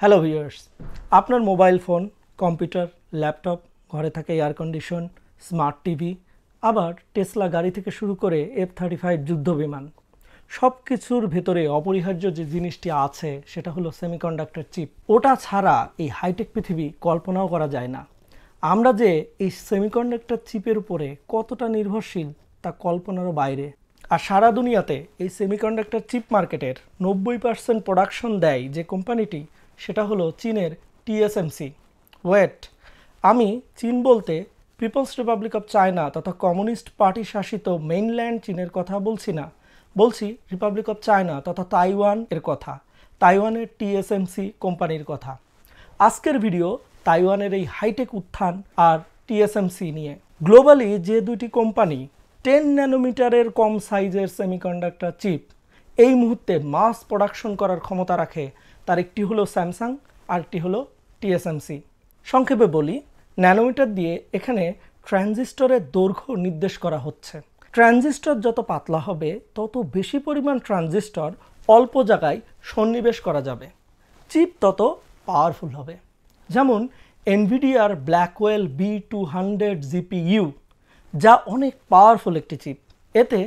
Hello viewers, আপনার mobile phone, computer, laptop, ঘরে থাকে এয়ার কন্ডিশন, স্মার্ট টিভি, আবার টেসলা গাড়ি থেকে শুরু করে F-35 যুদ্ধ বিমান, সব কিছুর ভেতরে অপরিহার্য যে জিনিসটি আছে সেটা হলো সেমিকন্ডাক্টর চিপ। ওটা ছাড়া এই হাইটেক পৃথিবী কল্পনাও করা যায় না। আমরা যে এই সেমিকন্ডাক্টর চিপের উপরে কতটা নির্ভরশীল তা কল্পনারও বাইরে। আর সারা দুনিয়াতে এই সেমিকন্ডাক্টর চিপ মার্কেটের 90% প্রোডাকশন দেয় যে কোম্পানিটি, সেটা হলো চীনের TSMC। ওয়েট, আমি চীন বলতে পিপলস রিপাবলিক অফ চায়না তথা কমিউনিস্ট পার্টি শাসিত মেইনল্যান্ড চীনের কথা বলছি না, বলছি রিপাবলিক অফ চায়না তথা তাইওয়ান এর কথা, তাইওয়ানের TSMC কোম্পানির কথা। আজকের ভিডিও তাইওয়ানের এই হাইটেক উত্থান আর TSMC নিয়ে। গ্লোবালি যে দুটি কোম্পানি 10 ন্যানোমিটারের কম সাইজের সেমিকন্ডাক্টর চিপ এই মুহূর্তে মাস প্রোডাকশন করার ক্ষমতা রাখে, তার একটি হলো স্যামসাং আর একটি হলো TSMC। সংক্ষেপে বলি, ন্যানোমিটার দিয়ে এখানে ট্রানজিস্টরের দৈর্ঘ্য নির্দেশ করা হচ্ছে। ট্রানজিস্টর যত পাতলা হবে তত বেশি পরিমাণ ট্রানজিস্টর অল্প জায়গায় সন্নিবেশ করা যাবে, চিপ তত পাওয়ারফুল হবে। যেমন এনভিডিয়ার ব্ল্যাকওয়েল B200 GPU, যা অনেক পাওয়ারফুল একটি চিপ। এতে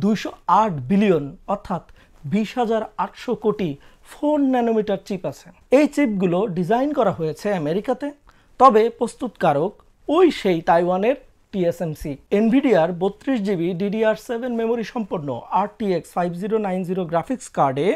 208 বিলিয়ন অর্থাৎ 20,800 কোটি 4 ন্যানোমিটার চিপ আছে। এই চিপগুলো ডিজাইন করা হয়েছে আমেরিকাতে, তবে প্রস্তুতকারক ওই সেই তাইওয়ানের TSMC। এনভিডিয়ার 32GB DDR7 মেমোরি সম্পন্ন RTX 5090 গ্রাফিক্স কার্ডে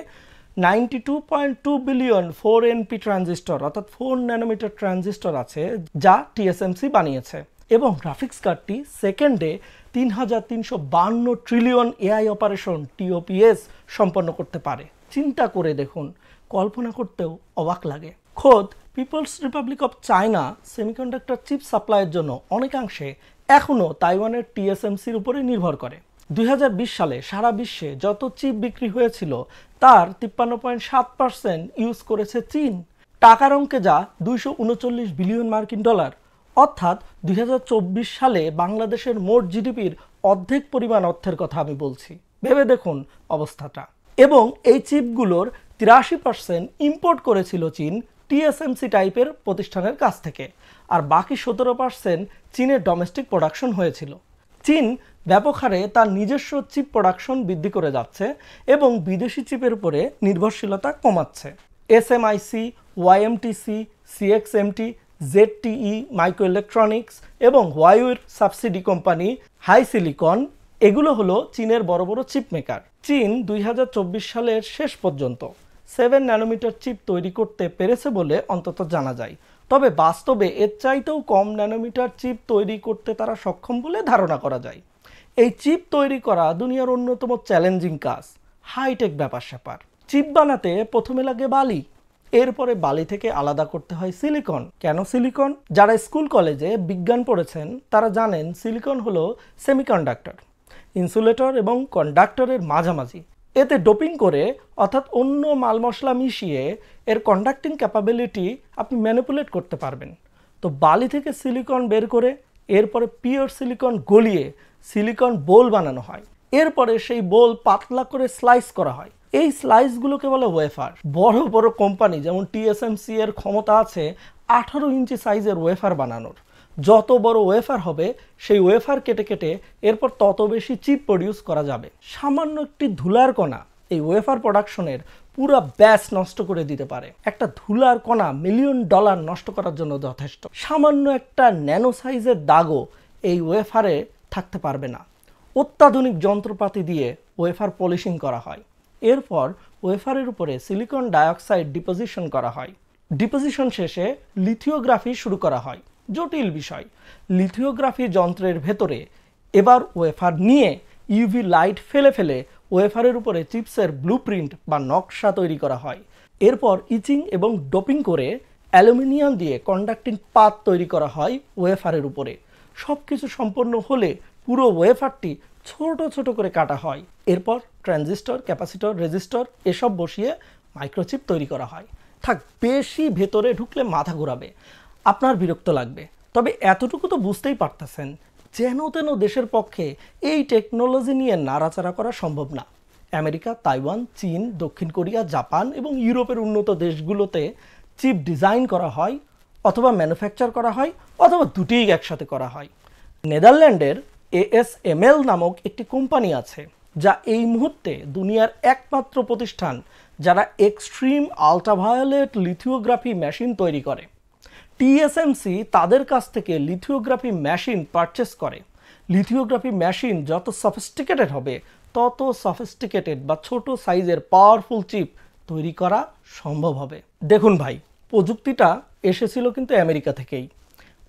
92.2 বিলিয়ন 4NP ট্রানজিস্টর অর্থাৎ 4 ন্যানোমিটার ট্রানজিস্টর আছে, যা TSMC বানিয়েছে। এবং গ্রাফিক্স কার্ডটি সেকেন্ডে 3,352 ট্রিলিয়ন AI অপারেশন TOPS সম্পন্ন করতে পারে। চিন্তা করে দেখুন, কল্পনা করতেও অবাক লাগে। খোদ People's Republic of China semiconductor chip সাপ্লাইয়ের জন্য অনেকাংশে এখনও তাইওয়ানের TSMCর উপরে নির্ভর করে। 2020 সালে সারা বিশ্বে যত চিপ বিক্রি হয়েছিল তার 53.7% ইউজ করেছে চীন। টাকার অঙ্কে যা 239 বিলিয়ন মার্কিন ডলার, অর্থাৎ 2024 সালে বাংলাদেশের মোট জিডিপির অর্ধেক পরিমাণ অর্থের কথা আমি বলছি। ভেবে দেখুন অবস্থাটা। এবং এই চিপগুলোর 83% ইম্পোর্ট করেছিল চীন TSMC টাইপের প্রতিষ্ঠানের কাছ থেকে, আর বাকি 17% চীনের ডোমেস্টিক প্রোডাকশন হয়েছিল। চীন ব্যাপক হারে তার নিজস্ব চিপ প্রোডাকশন বৃদ্ধি করে যাচ্ছে এবং বিদেশি চিপের উপরে নির্ভরশীলতা কমাচ্ছে। SMIC, YMTC, CXMT, ZTE, micro electronics এবং হুয়াওয়ের সাবসিডি কোম্পানি হাইসিলিকন, এগুলো হলো চীনের বড় বড় চিপ মেকার। চীন 2024 সালের শেষ পর্যন্ত 7 ন্যানোমিটার চিপ তৈরি করতে পেরেছে বলে অন্তত জানা যায়, তবে বাস্তবে এর চাইতেও কম ন্যানোমিটার চিপ তৈরি করতে তারা সক্ষম বলে ধারণা করা যায়। এই চিপ তৈরি করা দুনিয়ার অন্যতম চ্যালেঞ্জিং কাজ, হাইটেক ব্যাপার স্যাপার। চিপ বানাতে প্রথমে লাগে বালি, এরপরে বালি থেকে আলাদা করতে হয় সিলিকন। কেন সিলিকন? যারা স্কুল কলেজে বিজ্ঞান পড়েছেন তারা জানেন সিলিকন হলো সেমিকন্ডাক্টর, ইনসুলেটর এবং কন্ডাক্টরের মাঝামাঝি। এতে ডোপিং করে অর্থাৎ অন্য মাল মশলা মিশিয়ে এর কন্ডাক্টিং ক্যাপাবিলিটি আপনি ম্যানিপুলেট করতে পারবেন। তো বালি থেকে সিলিকন বের করে এরপরে পিওর সিলিকন গলিয়ে সিলিকন বোল বানানো হয়। এরপরে সেই বোল পাতলা করে স্লাইস করা হয়। এই স্লাইসগুলোকে বলে ওয়েফার। বড় বড় কোম্পানি যেমন TSMC এর ক্ষমতা আছে 18 ইঞ্চি সাইজের ওয়েফার বানানোর। যত বড় ওয়েফার হবে সেই ওয়েফার কেটে কেটে এরপর তত বেশি চিপ প্রডিউস করা যাবে। সামান্য একটি ধুলার কণা এই ওয়েফার প্রোডাকশনের পুরো ব্যাচ নষ্ট করে দিতে পারে। একটা ধুলার কণা $মিলিয়ন নষ্ট করার জন্য যথেষ্ট। সামান্য একটা ন্যানো সাইজের দাগও এই ওয়েফারে থাকতে পারবে না। অত্যাধুনিক যন্ত্রপাতি দিয়ে ওয়েফার পলিশিং করা হয়। এরপর ওয়েফারের উপরে সিলিকন ডাইঅক্সাইড ডিপোজিশন করা হয়। ডিপোজিশন শেষে লিথিওগ্রাফি শুরু করা হয়। জটিল বিষয়। লিথিওগ্রাফি যন্ত্রের ভেতরে এবার ওয়েফার নিয়ে ইউভি লাইট ফেলে ফেলে ওয়েফারের উপরে চিপসের ব্লুপ্রিন্ট বা নকশা তৈরি করা হয়। এরপর ইচিং এবং ডোপিং করে অ্যালুমিনিয়াম দিয়ে কন্ডাক্টিং পাত তৈরি করা হয় ওয়েফারের উপরে। সব কিছু সম্পন্ন হলে পুরো ওয়েফারটি ছোট ছোট করে কাটা হয়। এরপর ট্রানজিস্টর, ক্যাপাসিটর, রেজিস্টর এসব বসিয়ে মাইক্রোচিপ তৈরি করা হয়। থাক, বেশি ভেতরে ঢুকলে মাথা ঘোরাবে, আপনার বিরক্ত লাগবে। তবে এতটুকু তো বুঝতেই পারতেছেন, যেন তেন দেশের পক্ষে এই টেকনোলজি নিয়ে নাড়াচাড়া করা সম্ভব না। আমেরিকা, তাইওয়ান, চীন, দক্ষিণ কোরিয়া, জাপান এবং ইউরোপের উন্নত দেশগুলোতে চিপ ডিজাইন করা হয় অথবা ম্যানুফ্যাকচার করা হয় অথবা দুটিই একসাথে করা হয়। নেদারল্যান্ডের ASML নামক একটি কোম্পানি আছে যা এই মুহূর্তে দুনিয়ার একমাত্র প্রতিষ্ঠান যারা এক্সট্রিম আল্ট্রাভায়োলেট লিথিওগ্রাফি মেশিন তৈরি করে। TSMC তাদের কাছ থেকে লিথিওগ্রাফি মেশিন পারচেস করে। লিথিওগ্রাফি মেশিন যত সফিস্টিকেটেড হবে তত সফিস্টিকেটেড বা ছোট সাইজের পাওয়ারফুল চিপ তৈরি করা সম্ভব হবে। দেখুন ভাই, প্রযুক্তিটা এসেছিল কিন্তু আমেরিকা থেকেই।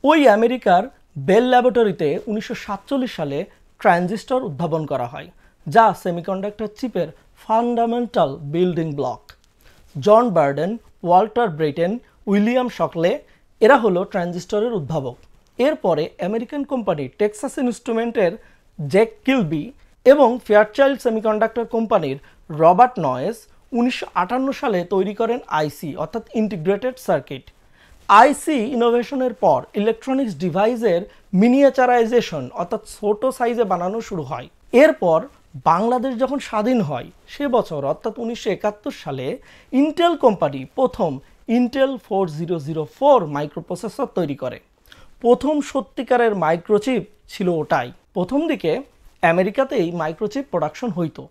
ওই আমেরিকার বেল ল্যাবরেটরিতে 1947 সালে ট্রানজিস্টর উদ্ভাবন করা হয়, যা সেমিকন্ডাক্টর চিপের fundamental building block. John Bardeen, Walter Brattain, William Shockley এরা হলো ট্রানজিস্টরের উদ্ভাবক। এরপরে আমেরিকান কোম্পানি টেক্সাস ইনস্ট্রুমেন্টের জ্যাক কিলবি এবং ফেয়ারচাইল্ড সেমিকন্ডাক্টর কোম্পানির রবার্ট নয়েস 1958 সালে তৈরি করেন আইসি অর্থাৎ ইন্টিগ্রেটেড সার্কিট। আইসি ইনোভেশনের পর ইলেকট্রনিক্স ডিভাইসের মিনিয়েচারাইজেশন অর্থাৎ ছোট সাইজে বানানো শুরু হয়। এরপর বাংলাদেশ যখন স্বাধীন হয় সে বছর অর্থাৎ 1971 সালে ইন্টেল কোম্পানি প্রথম ইন্টেল 4004 মাইক্রোপ্রসেসর তৈরি করে। প্রথম সত্যিকারের মাইক্রোচিপ ছিল ওটাই। প্রথম দিকে আমেরিকাতেই মাইক্রোচিপ প্রোডাকশন হইতো।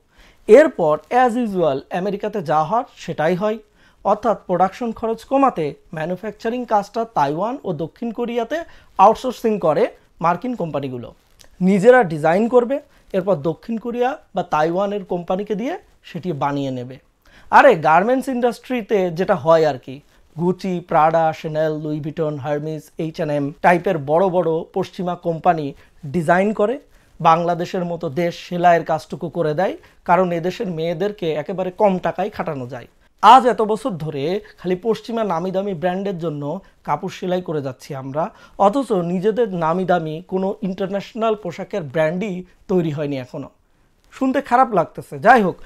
এরপর অ্যাজ ইউজুয়াল আমেরিকাতে যা হয় সেটাই হয়, অর্থাৎ প্রোডাকশন খরচ কমাতে ম্যানুফ্যাকচারিং কাজটা তাইওয়ান ও দক্ষিণ কোরিয়াতে আউটসোর্সিং করে মার্কিন কোম্পানিগুলো। নিজেরা ডিজাইন করবে, এরপর দক্ষিণ কোরিয়া বা তাইওয়ানের কোম্পানিকে দিয়ে সেটি বানিয়ে নেবে। আরে গার্মেন্টস ইন্ডাস্ট্রিতে যেটা হয় আর কি, Gucci, Prada, channel, Louis Vuitton, Hermes, H&M টাইপের বড় বড় পশ্চিমা কোম্পানি ডিজাইন করে, বাংলাদেশের মতো দেশ সেলাইয়ের কাজটুকু করে দেয়, কারণ এদেশের মেয়েদেরকে একেবারে কম টাকায় খাটানো যায়। আজ এত বছর ধরে খালি পশ্চিমা নামি দামি ব্র্যান্ডের জন্য কাপড় সেলাই করে যাচ্ছি আমরা, অথচ নিজেদের নামি দামি কোনো ইন্টারন্যাশনাল পোশাকের ব্র্যান্ডই তৈরি হয়নি এখনও। শুনতে খারাপ লাগতেছে। যাই হোক,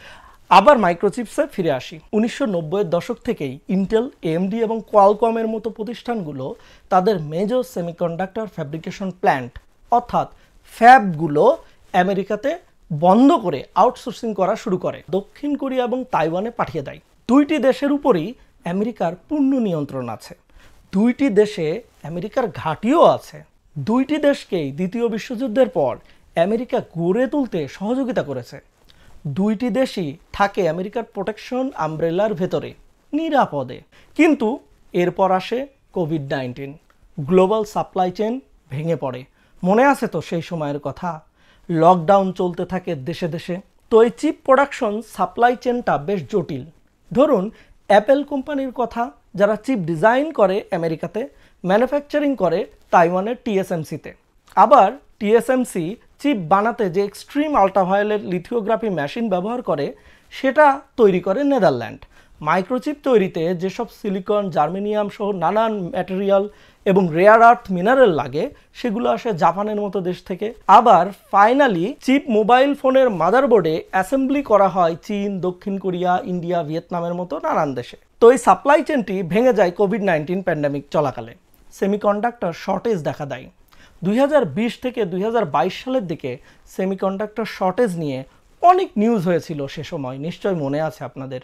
আবার মাইক্রোচিপসে ফিরে আসি। 1990-এর দশক থেকেই ইন্টেল, AMD এবং কোয়ালকমের মতো প্রতিষ্ঠানগুলো তাদের মেজর সেমিকন্ডাক্টর ফ্যাব্রিকেশন প্ল্যান্ট অর্থাৎ ফ্যাবগুলো আমেরিকাতে বন্ধ করে আউটসোর্সিং করা শুরু করে, দক্ষিণ কোরিয়া এবং তাইওয়ানে পাঠিয়ে দেয়। দুইটি দেশের উপরই আমেরিকার পূর্ণ নিয়ন্ত্রণ আছে। দুইটি দেশে আমেরিকার ঘাঁটিও আছে। দুইটি দেশকেই দ্বিতীয় বিশ্বযুদ্ধের পর আমেরিকা গড়ে তুলতে সহযোগিতা করেছে। দুইটি দেশই থাকে আমেরিকার প্রোটেকশন আমব্রেলার ভেতরে নিরাপদে। কিন্তু এরপর আসে কোভিড-19, গ্লোবাল সাপ্লাই চেন ভেঙে পড়ে। মনে আছে তো সেই সময়ের কথা? লকডাউন চলতে থাকে দেশে দেশে। তো এই চিপ প্রোডাকশন সাপ্লাই চেনটা বেশ জটিল। ধরুন অ্যাপেল কোম্পানির কথা, যারা চিপ ডিজাইন করে আমেরিকাতে, ম্যানুফ্যাকচারিং করে তাইওয়ানের TSMCতে। আবার TSMC চিপ বানাতে যে এক্সট্রিম আল্ট্রাভায়োলেট লিথিওগ্রাফি মেশিন ব্যবহার করে সেটা তৈরি করে নেদারল্যান্ড। মাইক্রোচিপ তৈরিতে যেসব সিলিকন, জার্মেনিয়াম সহ নানান ম্যাটেরিয়াল এবং রেয়ার আর্থ মিনারেল লাগে সেগুলো আসে জাপানের মতো দেশ থেকে। আবার ফাইনালি চিপ মোবাইল ফোনের মাদারবোর্ডে অ্যাসেম্বলি করা হয় চীন, দক্ষিণ কোরিয়া, ইন্ডিয়া, ভিয়েতনামের মতো নানান দেশে। তো এই সাপ্লাই চেনটি ভেঙে যায় কোভিড-19 প্যান্ডেমিক চলাকালে। সেমিকন্ডাক্টর শর্টেজ দেখা দেয়। 2020 থেকে 2022 সালের দিকে সেমিকন্ডাক্টর শর্টেজ নিয়ে অনেক নিউজ হয়েছিল সে সময়, নিশ্চয় মনে আছে আপনাদের।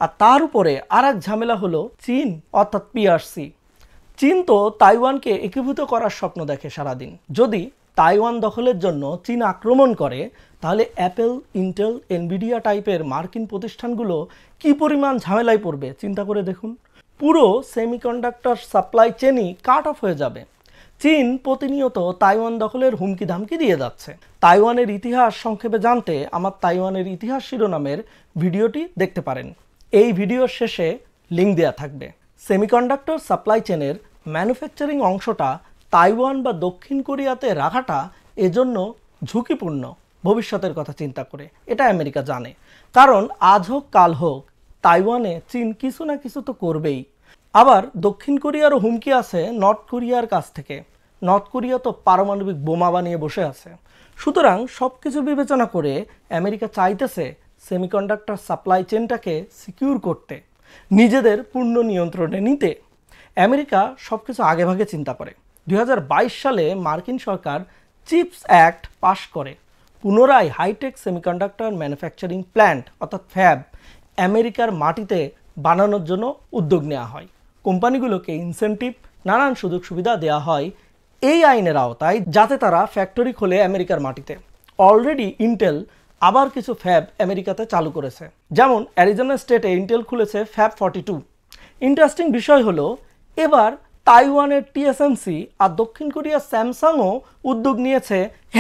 আর তার উপরে আর এক ঝামেলা হলো চীন অর্থাৎ PRC। চীন তো তাইওয়ানকে একীভূত করার স্বপ্ন দেখে সারাদিন। যদি তাইওয়ান দখলের জন্য চীন আক্রমণ করে তাহলে অ্যাপেল, ইন্টেল, এনভিডিয়া টাইপের মার্কিন প্রতিষ্ঠানগুলো কি পরিমাণ ঝামেলায় পড়বে চিন্তা করে দেখুন। পুরো সেমিকন্ডাক্টর সাপ্লাই চেনই কাট অফ হয়ে যাবে। চীন প্রতিনিয়ত তাইওয়ান দখলের হুমকি ধামকি দিয়ে যাচ্ছে। তাইওয়ানের ইতিহাস সংক্ষেপে জানতে আমার তাইওয়ানের ইতিহাস শিরোনামের ভিডিওটি দেখতে পারেন। এই ভিডিওর শেষে লিঙ্ক দেওয়া থাকবে। সেমিকন্ডাক্টর সাপ্লাই চেনের ম্যানুফ্যাকচারিং অংশটা তাইওয়ান বা দক্ষিণ কোরিয়াতে রাখাটা এজন্য ঝুঁকিপূর্ণ ভবিষ্যতের কথা চিন্তা করে, এটা আমেরিকা জানে। কারণ আজ হোক কাল হোক তাইওয়ানে চীন কিছু না কিছু তো করবেই। আবার দক্ষিণ কোরিয়ারও হুমকি আছে নর্থ কোরিয়ার কাছ থেকে। নর্থ কোরিয়া তো পারমাণবিক বোমা বানিয়ে বসে আছে। সুতরাং সব কিছু বিবেচনা করে আমেরিকা চাইতেছে সেমিকন্ডাক্টর সাপ্লাই চেনটাকে সিকিউর করতে, নিজেদের পূর্ণ নিয়ন্ত্রণে নিতে। আমেরিকা সব কিছু আগেভাগে চিন্তা করে। 2022 সালে মার্কিন সরকার চিপস অ্যাক্ট পাশ করে পুনরায় হাইটেক সেমিকন্ডাক্টর ম্যানুফ্যাকচারিং প্ল্যান্ট অর্থাৎ ফ্যাব আমেরিকার মাটিতে বানানোর জন্য উদ্যোগ নেওয়া হয়। কোম্পানিগুলোকে ইনসেনটিভ নানান সুযোগ সুবিধা দেওয়া হয় এই আইনের আওতায়, যাতে তারা ফ্যাক্টরি খোলে আমেরিকার মাটিতে। অলরেডি ইন্টেল আবার কিছু ফ্যাব আমেরিকাতে চালু করেছে, যেমন অ্যারিজোনা স্টেটে ইন্টেল খুলেছে ফ্যাব 42। ইন্টারেস্টিং বিষয় হলো এবার তাইওয়ানের টিএসএমসি আর দক্ষিণ কোরিয়ার স্যামসাংও উদ্যোগ নিয়েছে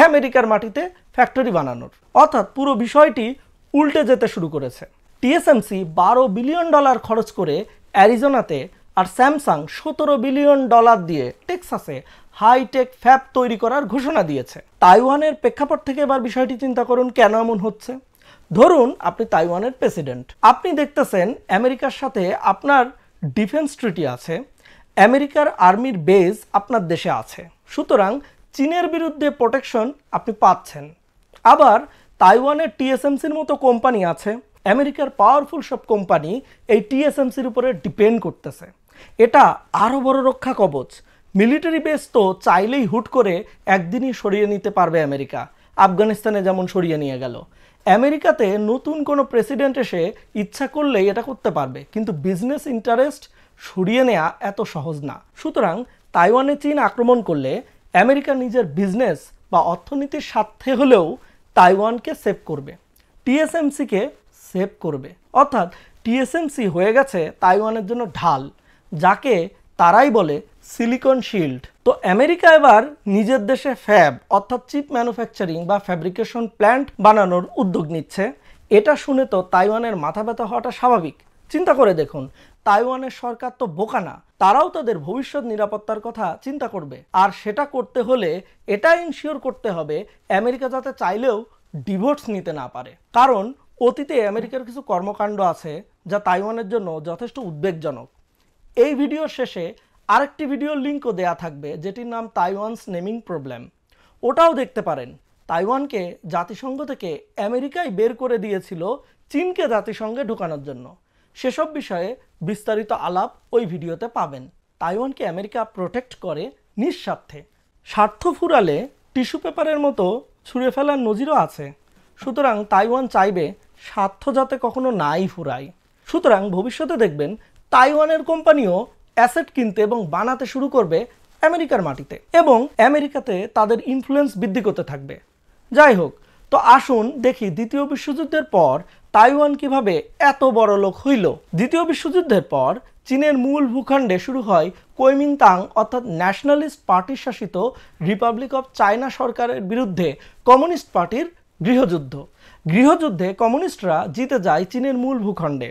আমেরিকার মাটিতে ফ্যাক্টরি বানানোর, অর্থাৎ পুরো বিষয়টি উল্টে যেতে শুরু করেছে। টিএসএমসি $12 বিলিয়ন খরচ করে অ্যারিজোনাতে আর স্যামসাং $17 বিলিয়ন দিয়ে টেক্সাসে হাইটেক ফ্যাব তৈরি করার ঘোষণা দিয়েছে। তাইওয়ানের প্রেক্ষাপট থেকে এবার বিষয়টি চিন্তা করুন কেন এমন হচ্ছে। ধরুন আপনি তাইওয়ানের প্রেসিডেন্ট, আপনি দেখতেছেন আমেরিকার সাথে আপনার ডিফেন্স ট্রিটি আছে, আমেরিকার আর্মির বেজ আপনার দেশে আছে, সুতরাং চীনের বিরুদ্ধে প্রোটেকশন আপনি পাচ্ছেন। আবার তাইওয়ানের টিএসএমসির মতো কোম্পানি আছে, আমেরিকার পাওয়ারফুল সব কোম্পানি এই টিএসএমসির উপরে ডিপেন্ড করতেছে। এটা আরও বড় রক্ষা কবচ। মিলিটারি বেস তো চাইলেই হুট করে একদিনই সরিয়ে নিতে পারবে আমেরিকা, আফগানিস্তানে যেমন সরিয়ে নিয়ে গেল। আমেরিকাতে নতুন কোনো প্রেসিডেন্ট এসে ইচ্ছা করলেই এটা করতে পারবে, কিন্তু বিজনেস ইন্টারেস্ট সরিয়ে নেওয়া এত সহজ না। সুতরাং তাইওয়ানে চীন আক্রমণ করলে আমেরিকা নিজের বিজনেস বা অর্থনীতির স্বার্থে হলেও তাইওয়ানকে সেভ করবে, টিএসএমসিকে সেভ করবে। অর্থাৎ টিএসএমসি হয়ে গেছে তাইওয়ানের জন্য ঢাল, যাকে তারাই বলে সিলিকন শিল্ড। তো আমেরিকা এবার নিজের দেশে ফ্যাব অর্থাৎ চিপ ম্যানুফ্যাকচারিং বা ফ্যাব্রিকেশন প্ল্যান্ট বানানোর উদ্যোগ নিচ্ছে। এটা শুনে তো তাইওয়ানের মাথা ব্যথা হওয়াটা স্বাভাবিক। চিন্তা করে দেখুন, তাইওয়ানের সরকার তো বোকা না, তারাও তাদের ভবিষ্যৎ নিরাপত্তার কথা চিন্তা করবে। আর সেটা করতে হলে এটা ইনশিওর করতে হবে আমেরিকা যাতে চাইলেও ডিভোর্স নিতে না পারে। কারণ অতীতে আমেরিকার কিছু কর্মকাণ্ড আছে যা তাইওয়ানের জন্য যথেষ্ট উদ্বেগজনক। এই ভিডিওর শেষে আরেকটি ভিডিওর লিঙ্কও দেয়া থাকবে, যেটির নাম তাইওয়ানস নেমিং প্রবলেম। ওটাও দেখতে পারেন। তাইওয়ানকে জাতিসংঘ থেকে আমেরিকাই বের করে দিয়েছিল চীনকে জাতিসংঘে ঢোকানোর জন্য। সেসব বিষয়ে বিস্তারিত আলাপ ওই ভিডিওতে পাবেন। তাইওয়ানকে আমেরিকা প্রোটেক্ট করে নিঃস্বার্থে। স্বার্থ ফুরালে টিস্যু পেপারের মতো ছুঁড়ে ফেলার নজিরও আছে। সুতরাং তাইওয়ান চাইবে স্বার্থ যাতে কখনো নাই ফুরায়। সুতরাং ভবিষ্যতে দেখবেন তাইওয়ানের কোম্পানিও অ্যাসেট কিনতে এবং বানাতে শুরু করবে আমেরিকার মাটিতে, এবং আমেরিকাতে তাদের ইনফ্লুয়েন্স বৃদ্ধি করতে থাকবে। যাই হোক, তো আসুন দেখি দ্বিতীয় বিশ্বযুদ্ধের পর তাইওয়ান কিভাবে এত বড় লোক হইল। দ্বিতীয় বিশ্বযুদ্ধের পর চীনের মূল ভূখণ্ডে শুরু হয় কুওমিন্টাং অর্থাৎ ন্যাশনালিস্ট পার্টি শাসিত রিপাবলিক অফ চায়না সরকারের বিরুদ্ধে কমিউনিস্ট পার্টির গৃহযুদ্ধ। গৃহযুদ্ধে কমিউনিস্টরা জিতে যায় চীনের মূল ভূখণ্ডে,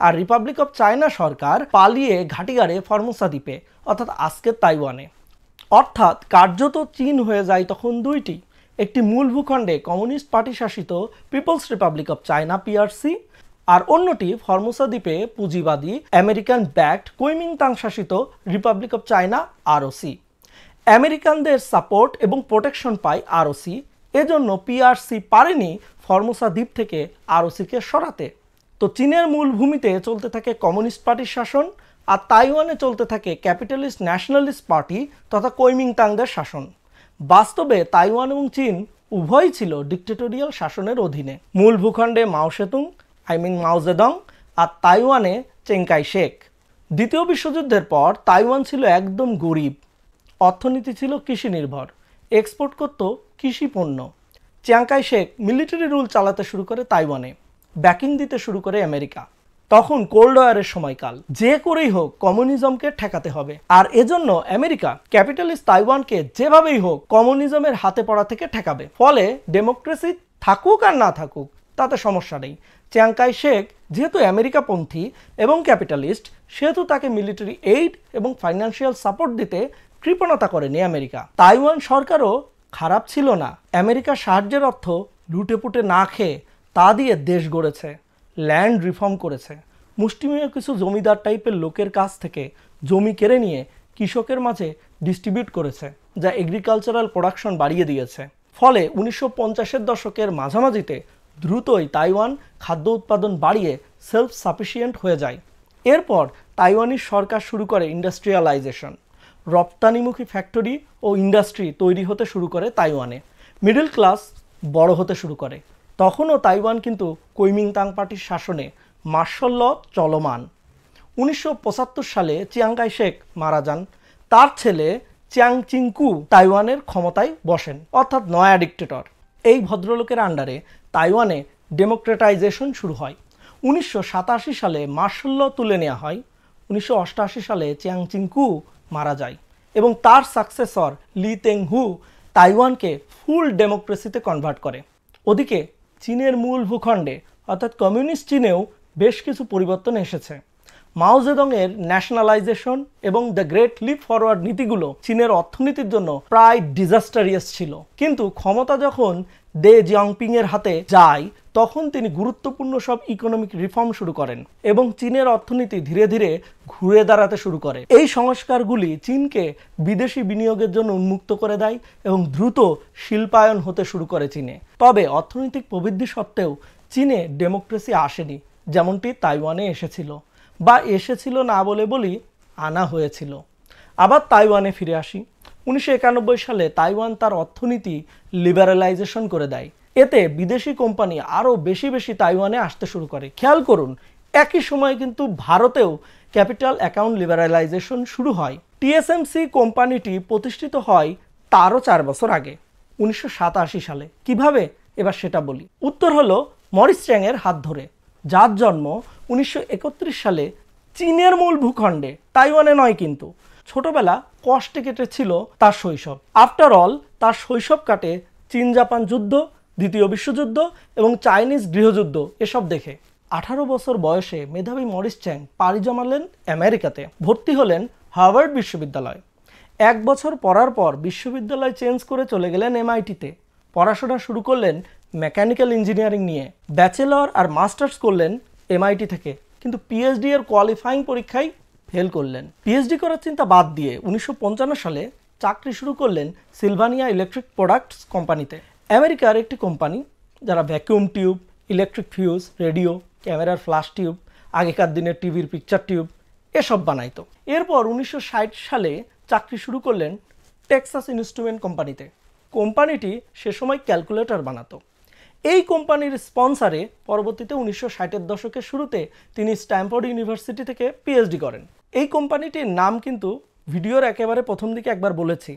আর রিপাবলিক অফ চায়না সরকার পালিয়ে ঘাঁটি গাড়ে ফর্মোসা দ্বীপে অর্থাৎ আজকের তাইওয়ানে। অর্থাৎ কার্যত চীন হয়ে যায় তখন দুইটি, একটি মূল ভূখণ্ডে কমিউনিস্ট পার্টি শাসিত People's Republic of China PRC, আর অন্যটি ফর্মোসা দ্বীপে পুঁজিবাদী আমেরিকান ব্যাকড কুওমিন্টাং শাসিত রিপাবলিক অফ চায়না আরওসি। আমেরিকানদের সাপোর্ট এবং প্রোটেকশন পায় আরওসি, এজন্য পিআরসি পারেনি ফর্মোসা দ্বীপ থেকে আরওসিকে সরাতে। তো চীনের মূল ভূমিতে চলতে থাকে কমিউনিস্ট পার্টির শাসন, আর তাইওয়ানে চলতে থাকে ক্যাপিটালিস্ট ন্যাশনালিস্ট পার্টি তথা কুওমিন্টাংদের শাসন। বাস্তবে তাইওয়ান এবং চীন উভয়ই ছিল ডিক্টেটোরিয়াল শাসনের অধীনে। মূল ভূখণ্ডে মাও জেদং আর তাইওয়ানে চিং কাই শেক। দ্বিতীয় বিশ্বযুদ্ধের পর তাইওয়ান ছিল একদম গরিব, অর্থনীতি ছিল কৃষি নির্ভর, এক্সপোর্ট করত কৃষি পণ্য। চিং কাই শেক মিলিটারি রুল চালাতে শুরু করে তাইওয়ানে, ব্যাকিং দিতে শুরু করে আমেরিকা। তখন কোল্ড ওয়ারের সময়কাল, যে করেই হোক কমিউনিজমকে ঠেকাতে হবে, আর এজন্য আমেরিকা ক্যাপিটালিস্ট তাইওয়ানকে যেভাবেই হোক কমিউনিজমের হাতে পড়া থেকে ঠেকাবে। ফলে ডেমোক্রেসি থাকুক আর না থাকুক তাতে সমস্যা নেই। চিং কাই শেক যেহেতু আমেরিকাপন্থী এবং ক্যাপিটালিস্ট, সেহেতু তাকে মিলিটারি এইড এবং ফাইন্যান্সিয়াল সাপোর্ট দিতে কৃপণতা করেনি আমেরিকা। তাইওয়ান সরকারও খারাপ ছিল না। আমেরিকার সাহায্যের অর্থ লুটেপুটে না খেয়ে তা দিয়ে দেশ গড়েছে, ল্যান্ড রিফর্ম করেছে, মুষ্টিমেয় কিছু জমিদার টাইপের লোকের কাছ থেকে জমি কেড়ে নিয়ে কৃষকের মাঝে ডিস্ট্রিবিউট করেছে, যা এগ্রিকালচারাল প্রোডাকশন বাড়িয়ে দিয়েছে। ফলে 1950-এর দশকের মাঝামাঝিতে দ্রুতই তাইওয়ান খাদ্য উৎপাদন বাড়িয়ে সেলফ সাফিসিয়েন্ট হয়ে যায়। এরপর তাইওয়ানি সরকার শুরু করে ইন্ডাস্ট্রিয়ালাইজেশন, রপ্তানিমুখী ফ্যাক্টরি ও ইন্ডাস্ট্রি তৈরি হতে শুরু করে তাইওয়ানে। মিডল ক্লাস বড় হতে শুরু করে। তখনও তাইওয়ান কিন্তু কুওমিন্টাং পার্টির শাসনে মার্শাল ল চলমান। 1975 সালে চিয়াং কাই শেক মারা যান। তার ছেলে চিয়াং চিংকু তাইওয়ানের ক্ষমতায় বসেন, অর্থাৎ নয়া ডিক্টেটর। এই ভদ্রলোকের আন্ডারে তাইওয়ানে ডেমোক্রেটাইজেশন শুরু হয়। 1987 সালে মার্শাল ল তুলে নেওয়া হয়। 1988 সালে চিয়াং চিংকু মারা যায় এবং তার সাকসেসর লি তেং হু তাইওয়ানকে ফুল ডেমোক্রেসিতে কনভার্ট করে। ওদিকে চীনের মূল ভূখণ্ডে অর্থাৎ কমিউনিস্ট চীনেও বেশ কিছু পরিবর্তন এসেছে। মাও জেদংয়ের ন্যাশনালাইজেশন এবং দ্য গ্রেট লিপ ফরওয়ার্ড নীতিগুলো চীনের অর্থনীতির জন্য প্রায় ডিজাস্টারিয়াস ছিল, কিন্তু ক্ষমতা যখন দে জিয়াংপিং এর হাতে যায় তখন তিনি গুরুত্বপূর্ণ সব ইকোনমিক রিফর্ম শুরু করেন এবং চীনের অর্থনীতি ধীরে ধীরে ঘুরে দাঁড়াতে শুরু করে। এই সংস্কারগুলি চীনকে বিদেশি বিনিয়োগের জন্য উন্মুক্ত করে দেয় এবং দ্রুত শিল্পায়ন হতে শুরু করে চীনে। তবে অর্থনৈতিক প্রবৃদ্ধি সত্ত্বেও চীনে ডেমোক্রেসি আসেনি, যেমনটি তাইওয়ানে এসেছিল, বা এসেছিল না বলি আনা হয়েছিল। আবার তাইওয়ানে ফিরে আসি। 1991 সালে তাইওয়ান তার অর্থনীতি লিবারালাইজেশন করে দেয়। এতে বিদেশি কোম্পানি আরও বেশি তাইওয়ানে আসতে শুরু করে। খেয়াল করুন, একই সময়ে কিন্তু ভারতেও ক্যাপিটাল অ্যাকাউন্ট লিবারালাইজেশন শুরু হয়। টিএসএমসি কোম্পানিটি প্রতিষ্ঠিত হয় তারও 4 বছর আগে, 1987 সালে। কিভাবে, এবার সেটা বলি। উত্তর হলো মরিস চ্যাংয়ের হাত ধরে, যার জন্ম 1931 সালে চীনের মূল ভূখণ্ডে, তাইওয়ানে নয়। কিন্তু ছোটবেলা কষ্টে কেটেছিল তার শৈশব। আফটার অল তার শৈশব কাটে চীন জাপান যুদ্ধ, দ্বিতীয় বিশ্বযুদ্ধ এবং চাইনিজ গৃহযুদ্ধ এসব দেখে। 18 বছর বয়সে মেধাবী মরিস চ্যাং পাড়ি জমালেন আমেরিকাতে। ভর্তি হলেন হার্ভার্ড বিশ্ববিদ্যালয়। 1 বছর পড়ার পর বিশ্ববিদ্যালয় চেঞ্জ করে চলে গেলেন এমআইটিতে। পড়াশোনা শুরু করলেন মেকানিক্যাল ইঞ্জিনিয়ারিং নিয়ে। ব্যাচেলর আর মাস্টার্স করলেন এমআইটি থেকে, কিন্তু পিএইচডি এর কোয়ালিফাইং পরীক্ষায় ফেল করলেন। পিএইচডি করার চিন্তা বাদ দিয়ে 1955 সালে চাকরি শুরু করলেন সিলভানিয়া ইলেকট্রিক প্রোডাক্টস কোম্পানিতে। আমেরিকার একটি কোম্পানি যারা vacuum tube, electric fuse, radio, ক্যামেরার ফ্ল্যাশ টিউব, আগেকার দিনের টিভির পিকচার টিউব এসব বানাইতো। এরপর 1960 সালে চাকরি শুরু করলেন টেক্সাস ইনস্ট্রুমেন্ট কোম্পানিতে। কোম্পানিটি সে সময় ক্যালকুলেটর বানাতো। এই কোম্পানির স্পন্সারে পরবর্তীতে 1960-এর দশকের শুরুতে তিনি স্ট্যানফোর্ড ইউনিভার্সিটি থেকে পিএইচডি করেন। এই কোম্পানিটির নাম কিন্তু ভিডিওর একেবারে প্রথম দিকে একবার বলেছি।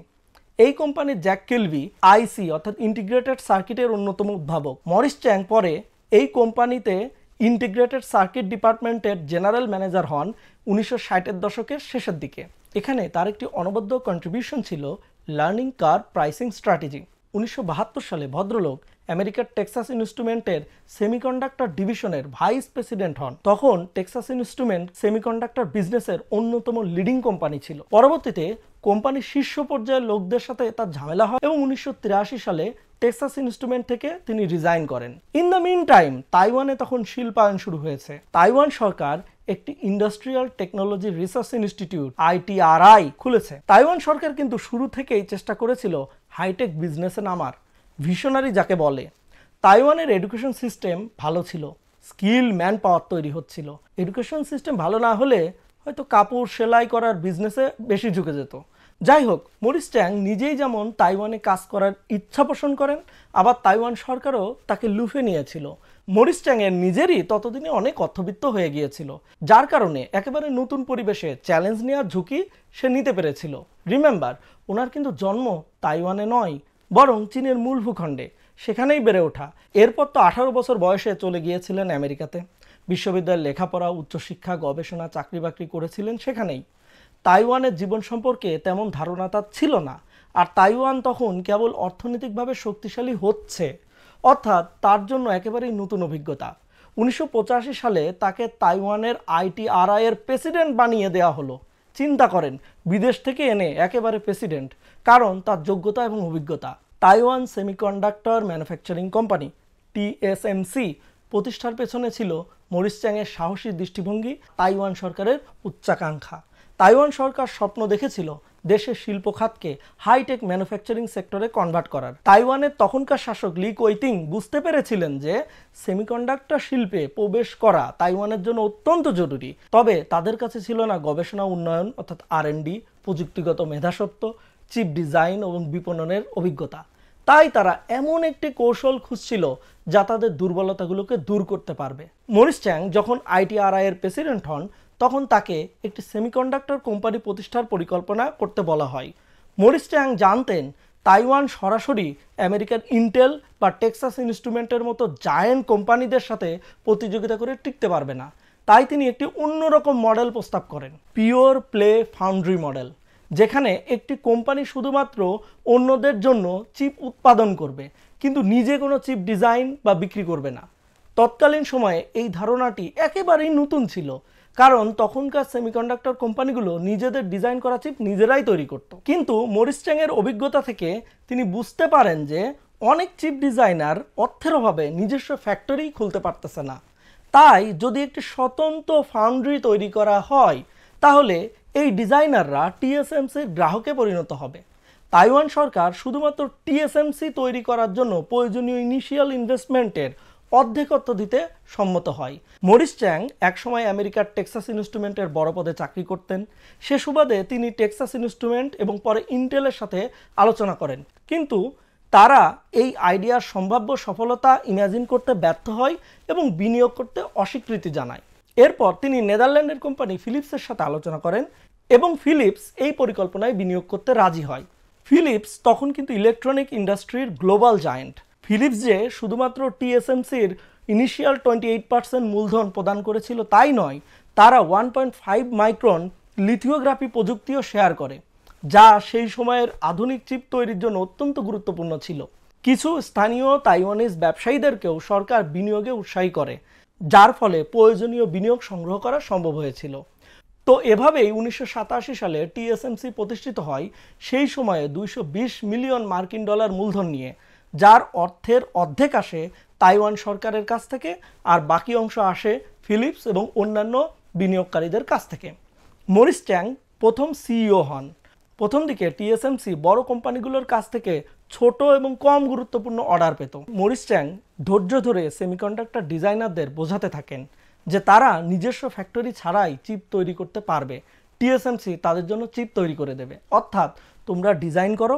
এই কোম্পানির জ্যাক কিলবি আইসি অর্থাৎ ইন্টিগ্রেটেড সার্কিটের অন্যতম উদ্ভাবক। মরিস চ্যাং পরে এই কোম্পানিতে ইন্টিগ্রেটেড সার্কিট ডিপার্টমেন্টের জেনারেল ম্যানেজার হন 1960-এর দশকের শেষের দিকে। এখানে তার একটি অনবদ্য কন্ট্রিবিউশন ছিল লার্নিং কার্ভ প্রাইসিং স্ট্র্যাটেজি। 1972 সালে ভদ্রলোক আমেরিকার টেক্সাস ইনস্ট্রুমেন্টের সেমিকন্ডাক্টর ডিভিশনের ভাইস প্রেসিডেন্ট হন। তখন টেক্সাস ইনস্ট্রুমেন্ট সেমিকন্ডাক্টর বিজনেসের অন্যতম লিডিং কোম্পানি ছিল। পরবর্তীতে কোম্পানির শীর্ষ পর্যায়ের লোকদের সাথে তার ঝামেলা হয় এবং 1983 সালে টেক্সাস ইনস্ট্রুমেন্ট থেকে তিনি রিজাইন করেন। ইন দ্য মিন টাইম তাইওয়ানে তখন শিল্পায়ন শুরু হয়েছে। তাইওয়ান সরকার একটি industrial technology research institute ITRI খুলেছে। তাইওয়ান সরকার কিন্তু শুরু থেকেই চেষ্টা করেছিল হাইটেক বিজনেসে নামার, ভিশনারি যাকে বলে। তাইওয়ানের এডুকেশন সিস্টেম ভালো ছিল, স্কিল ম্যান পাওয়ার তৈরি হচ্ছিল। এডুকেশন সিস্টেম ভালো না হলে হয়তো কাপড় সেলাই করার বিজনেসে বেশি ঝুঁকে যেত। যাই হোক, মরিস চ্যাং নিজেই যেমন তাইওয়ানে কাজ করার ইচ্ছা পোষণ করেন, আবার তাইওয়ান সরকারও তাকে লুফে নিয়েছিল। মরিস চ্যাংয়ের নিজেরই ততদিনে অনেক অর্থবিত্ত হয়ে গিয়েছিল, যার কারণে একেবারে নতুন পরিবেশে চ্যালেঞ্জ নেওয়ার ঝুঁকি সে নিতে পেরেছিল। রিমেম্বার, ওনার কিন্তু জন্ম তাইওয়ানে নয়, বরং চীনের মূল ভূখণ্ডে, সেখানেই বেড়ে ওঠা। এরপর তো 18 বছর বয়সে চলে গিয়েছিলেন আমেরিকাতে। বিশ্ববিদ্যালয়ের লেখাপড়া, উচ্চশিক্ষা, গবেষণা, চাকরি বাকরি করেছিলেন সেখানেই। তাইওয়ানের জীবন সম্পর্কে তেমন ধারণা তার ছিল না। আর তাইওয়ান তখন কেবল অর্থনৈতিকভাবে শক্তিশালী হচ্ছে, অর্থাৎ তার জন্য একেবারেই নতুন অভিজ্ঞতা। 1985 সালে তাকে তাইওয়ানের ITRI এর প্রেসিডেন্ট বানিয়ে দেওয়া হলো। চিন্তা করেন, বিদেশ থেকে এনে একেবারে প্রেসিডেন্ট, কারণ তার যোগ্যতা এবং অভিজ্ঞতা। Taiwan semiconductor manufacturing company TSMC প্রতিষ্ঠার পেছনে ছিল মরিস চ্যাংয়ের সাহসী দৃষ্টিভঙ্গি, তাইওয়ান সরকারের উচ্চাকাঙ্ক্ষা। তাইওয়ান সরকার স্বপ্ন দেখেছিল দেশের শিল্প খাতকে হাইটেক ম্যানুফ্যাকচারিং সেক্টরে কনভার্ট করার। তাইওয়ানের তখনকার শাসক লি কুইতিং বুঝতে পেরেছিলেন যে সেমিকন্ডাক্টর শিল্পে প্রবেশ করা তাইওয়ানের জন্য অত্যন্ত জরুরি। তবে তাদের কাছে ছিল না গবেষণা উন্নয়ন অর্থাৎ R&D, প্রযুক্তিগত মেধাসত্ব, চিপ ডিজাইন এবং বিপণনের অভিজ্ঞতা। তাই তারা এমন একটি কৌশল খুঁজছিল যা তাদের দুর্বলতাগুলোকে দূর করতে পারবে। মরিস চ্যাং যখন ITRI এর প্রেসিডেন্ট হন, তখন তাকে একটি সেমিকন্ডাক্টর কোম্পানি প্রতিষ্ঠার পরিকল্পনা করতে বলা হয়। মরিস চ্যাং জানতেন তাইওয়ান সরাসরি আমেরিকার ইন্টেল বা টেক্সাস ইনস্ট্রুমেন্টের মতো জায়ান্ট কোম্পানিদের সাথে প্রতিযোগিতা করে টিকতে পারবে না। তাই তিনি একটি অন্যরকম মডেল প্রস্তাব করেন, পিওর প্লে ফাউন্ড্রি মডেল, যেখানে একটি কোম্পানি শুধুমাত্র অন্যদের জন্য চিপ উৎপাদন করবে কিন্তু নিজে কোনো চিপ ডিজাইন বা বিক্রি করবে না। তৎকালীন সময়ে এই ধারণাটি একেবারেই নতুন ছিল, কারণ তখনকার সেমিকন্ডাক্টর কোম্পানিগুলো নিজেদের ডিজাইন করা চিপ নিজেরাই তৈরি করত। কিন্তু মরিস চ্যাংয়ের অভিজ্ঞতা থেকে তিনি বুঝতে পারেন যে অনেক চিপ ডিজাইনার অর্থের অভাবে নিজস্ব ফ্যাক্টরি খুলতে পারতেছে না। তাই যদি একটি স্বতন্ত্র ফাউন্ড্রি তৈরি করা হয় তাহলে এই ডিজাইনাররা টিএসএমসির গ্রাহকে পরিণত হবে। তাইওয়ান সরকার শুধুমাত্র টিএসএমসি তৈরি করার জন্য প্রয়োজনীয় ইনিশিয়াল ইনভেস্টমেন্টের অর্ধেকত্ব দিতে সম্মত হয়। মরিস চ্যাং একসময় আমেরিকার টেক্সাস ইনস্ট্রুমেন্টের বড় পদে চাকরি করতেন। সে সুবাদে তিনি টেক্সাস ইনস্ট্রুমেন্ট এবং পরে ইন্টেলের সাথে আলোচনা করেন, কিন্তু তারা এই আইডিয়ার সম্ভাব্য সফলতা ইমাজিন করতে ব্যর্থ হয় এবং বিনিয়োগ করতে অস্বীকৃতি জানায়। এরপর তিনি নেদারল্যান্ডের কোম্পানি ফিলিপসের সাথে আলোচনা করেন এবং ফিলিপস এই পরিকল্পনায় বিনিয়োগ করতে রাজি হয়। ফিলিপস তখন কিন্তু ইলেকট্রনিক ইন্ডাস্ট্রির গ্লোবাল জায়ান্ট। ফিলিপস যে শুধুমাত্র টিএসএমসির ইনিশিয়াল 28% মূলধন প্রদান করেছিল তাই নয়, তারা 1.5 মাইক্রন লিথিওগ্রাফি প্রযুক্তিও শেয়ার করে, যা সেই সময়ের আধুনিক চিপ তৈরির জন্য অত্যন্ত গুরুত্বপূর্ণ ছিল। কিছু স্থানীয় তাইওয়ানিজ ব্যবসায়ীদেরকেও সরকার বিনিয়োগে উৎসাহী করে, যার ফলে প্রয়োজনীয় বিনিয়োগ সংগ্রহ করা সম্ভব হয়েছিল। তো এভাবেই 1987 সালে টিএসএমসি প্রতিষ্ঠিত হয়, সেই সময়ে $220 মিলিয়ন মূলধন নিয়ে, যার অর্থের অর্ধেক আসে তাইওয়ান সরকারের কাছ থেকে আর বাকি অংশ আসে ফিলিপস এবং অন্যান্য বিনিয়োগকারীদের কাছ থেকে। মরিস চ্যাং প্রথম সিইও হন। প্রথম দিকে টিএসএমসি বড় কোম্পানিগুলোর কাছ থেকে ছোট এবং কম গুরুত্বপূর্ণ অর্ডার পেত। মরিস চ্যাং ধৈর্য ধরে সেমিকন্ডাক্টর ডিজাইনারদের বোঝাতে থাকেন যে তারা নিজস্ব ফ্যাক্টরি ছাড়াই চিপ তৈরি করতে পারবে, টিএসএমসি তাদের জন্য চিপ তৈরি করে দেবে। অর্থাৎ তোমরা ডিজাইন করো,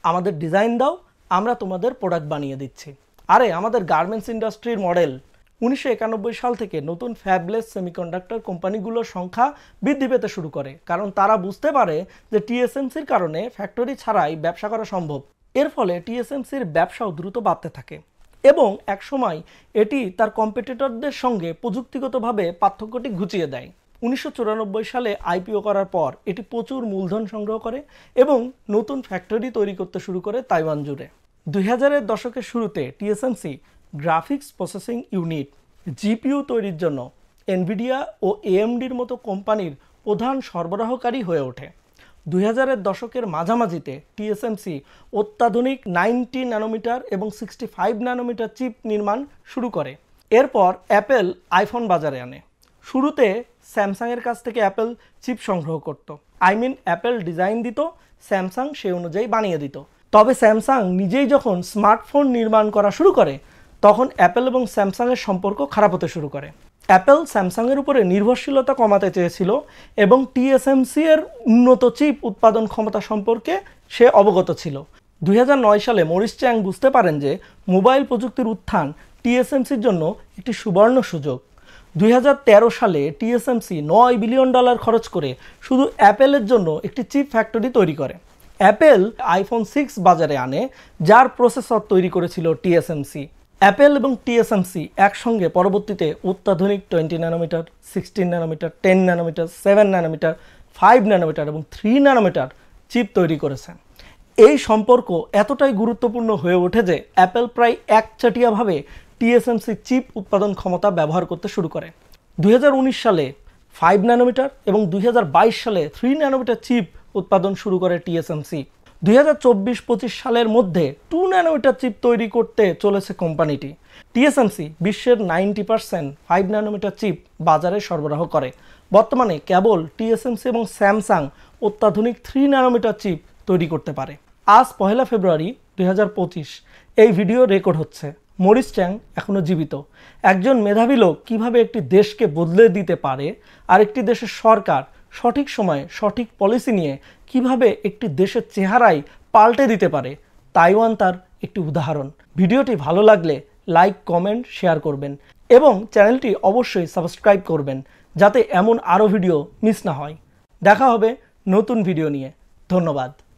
আমাদের ডিজাইন দাও, আমরা তোমাদের প্রোডাক্ট বানিয়ে দিচ্ছি। আরে আমাদের গার্মেন্টস ইন্ডাস্ট্রির মডেল। 1991 সাল থেকে নতুন ফ্যাবলেস সেমিকন্ডাক্টর কোম্পানিগুলোর সংখ্যা বৃদ্ধি পেতে শুরু করে, কারণ তারা বুঝতে পারে যে টিএসএমসির কারণে ফ্যাক্টরি ছাড়াই ব্যবসা করা সম্ভব। এর ফলে টিএসএমসির ব্যবসাও দ্রুত বাড়তে থাকে এবং একসময় এটি তার কম্পিটিটরদের সঙ্গে প্রযুক্তিগতভাবে পার্থক্যটি ঘুচিয়ে দেয়। 1994 সালে আইপিও করার পর এটি প্রচুর মূলধন সংগ্রহ করে এবং নতুন ফ্যাক্টরি তৈরি করতে শুরু করে তাইওয়ান জুড়ে। 2000-এর দশকের শুরুতে TSMC graphics processing unit GPU তৈরির জন্য এনভিডিয়া ও এএমডির মতো কোম্পানির প্রধান সরবরাহকারী হয়ে ওঠে। 2000-এর দশকের মাঝামাঝিতে টিএসএমসি অত্যাধুনিক 90 ন্যানোমিটার এবং 65 ন্যানোমিটার চিপ নির্মাণ শুরু করে। এরপর অ্যাপেল আইফোন বাজারে আনে। শুরুতে স্যামসাংয়ের কাছ থেকে অ্যাপেল চিপ সংগ্রহ করত। অ্যাপেল ডিজাইন দিত, স্যামসাং সেই অনুযায়ী বানিয়ে দিত। তবে স্যামসাং নিজেই যখন স্মার্টফোন নির্মাণ করা শুরু করে তখন অ্যাপেল এবং স্যামসাংয়ের সম্পর্ক খারাপ হতে শুরু করে। অ্যাপেল স্যামসাংয়ের উপরে নির্ভরশীলতা কমাতে চেয়েছিল এবং টিএসএমসি এর উন্নত চিপ উৎপাদন ক্ষমতা সম্পর্কে সে অবগত ছিল। 2009 সালে মরিস চ্যাং বুঝতে পারেন যে মোবাইল প্রযুক্তির উত্থান টিএসএমসির জন্য একটি সুবর্ণ সুযোগ। 2013 সালে টিএসএমসি $9 বিলিয়ন খরচ করে শুধু অ্যাপেলের জন্য একটি চিপ ফ্যাক্টরি তৈরি করে। অ্যাপেল আইফোন 6 বাজারে আনে, যার প্রসেসর তৈরি করেছিল টিএসএমসি। অ্যাপেল এবং টিএসএমসি একসঙ্গে পরবর্তীতে অত্যাধুনিক 20 nanometre, 16 nanometre, 10 nanometre, 7 nanometre, 5 nanometre এবং 3 ন্যানোমিটার চিপ তৈরি করেছে। এই সম্পর্ক এতটাই গুরুত্বপূর্ণ হয়ে ওঠে যে অ্যাপেল প্রায় একচাটিয়াভাবে টিএসএমসি চিপ উৎপাদন ক্ষমতা ব্যবহার করতে শুরু করে। 2019 সালে 5 ন্যানোমিটার এবং 2022 সালে 3 ন্যানোমিটার চিপ উৎপাদন শুরু করে টিএসএমসি। 2024-25 সালের মধ্যে 2 ন্যানোমিটার চিপ তৈরি করতে চলেছে কোম্পানিটি। টিএসএমসি বিশ্বের 90% 5 ন্যানোমিটার চিপ বাজারে সরবরাহ করে। বর্তমানে কেবল টিএসএমসি এবং স্যামসাং অত্যাধুনিক 3 ন্যানোমিটার চিপ তৈরি করতে পারে। আজ 1 ফেব্রুয়ারি 2025 এই ভিডিও রেকর্ড হচ্ছে। মরিস চ্যাং এখনও জীবিত। একজন মেধাবী লোক কীভাবে একটি দেশকে বদলে দিতে পারে আর একটি দেশের সরকার সঠিক সময়ে সঠিক পলিসি নিয়ে কিভাবে একটি দেশের চেহারাই পাল্টে দিতে পারে, তাইওয়ান তার একটি উদাহরণ। ভিডিওটি ভালো লাগলে লাইক, কমেন্ট, শেয়ার করবেন এবং চ্যানেলটি অবশ্যই সাবস্ক্রাইব করবেন, যাতে এমন আরও ভিডিও মিস না হয়। দেখা হবে নতুন ভিডিও নিয়ে। ধন্যবাদ।